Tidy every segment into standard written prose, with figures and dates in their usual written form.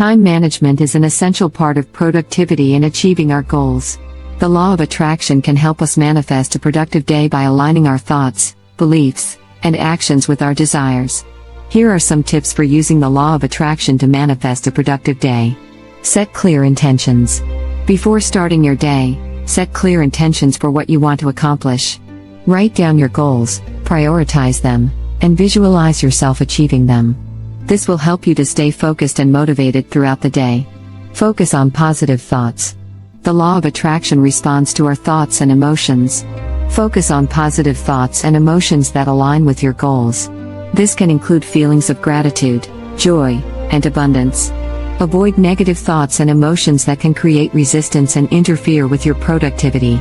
Time management is an essential part of productivity and achieving our goals. The law of attraction can help us manifest a productive day by aligning our thoughts, beliefs, and actions with our desires. Here are some tips for using the law of attraction to manifest a productive day. Set clear intentions. Before starting your day, set clear intentions for what you want to accomplish. Write down your goals, prioritize them, and visualize yourself achieving them. This will help you to stay focused and motivated throughout the day. Focus on positive thoughts. The law of attraction responds to our thoughts and emotions. Focus on positive thoughts and emotions that align with your goals. This can include feelings of gratitude, joy, and abundance. Avoid negative thoughts and emotions that can create resistance and interfere with your productivity.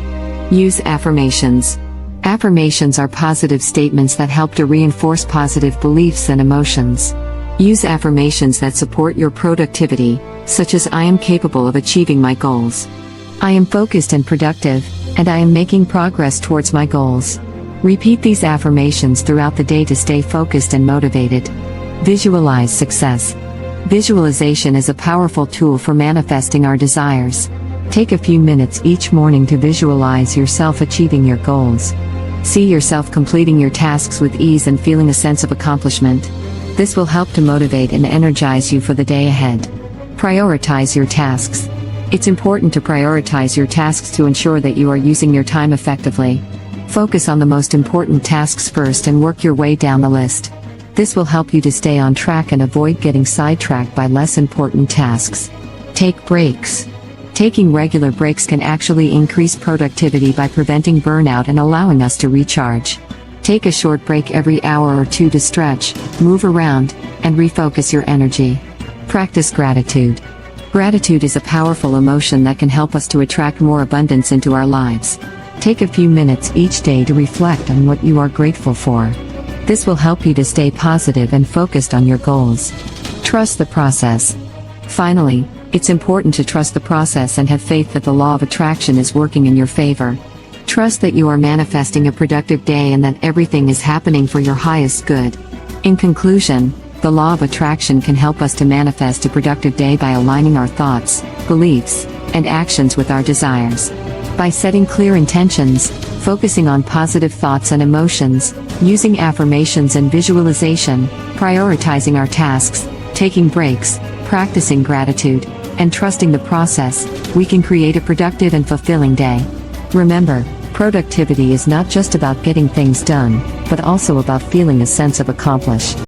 Use affirmations. Affirmations are positive statements that help to reinforce positive beliefs and emotions. Use affirmations that support your productivity, such as I am capable of achieving my goals. I am focused and productive, and I am making progress towards my goals. Repeat these affirmations throughout the day to stay focused and motivated. Visualize success. Visualization is a powerful tool for manifesting our desires. Take a few minutes each morning to visualize yourself achieving your goals. See yourself completing your tasks with ease and feeling a sense of accomplishment. This will help to motivate and energize you for the day ahead. Prioritize your tasks. It's important to prioritize your tasks to ensure that you are using your time effectively. Focus on the most important tasks first and work your way down the list. This will help you to stay on track and avoid getting sidetracked by less important tasks. Take breaks. Taking regular breaks can actually increase productivity by preventing burnout and allowing us to recharge. Take a short break every hour or two to stretch, move around, and refocus your energy. Practice gratitude. Gratitude is a powerful emotion that can help us to attract more abundance into our lives. Take a few minutes each day to reflect on what you are grateful for. This will help you to stay positive and focused on your goals. Trust the process. Finally, it's important to trust the process and have faith that the law of attraction is working in your favor. Trust that you are manifesting a productive day and that everything is happening for your highest good. In conclusion, the law of attraction can help us to manifest a productive day by aligning our thoughts, beliefs, and actions with our desires. By setting clear intentions, focusing on positive thoughts and emotions, using affirmations and visualization, prioritizing our tasks, taking breaks, practicing gratitude, and trusting the process, we can create a productive and fulfilling day. Remember, productivity is not just about getting things done, but also about feeling a sense of accomplishment.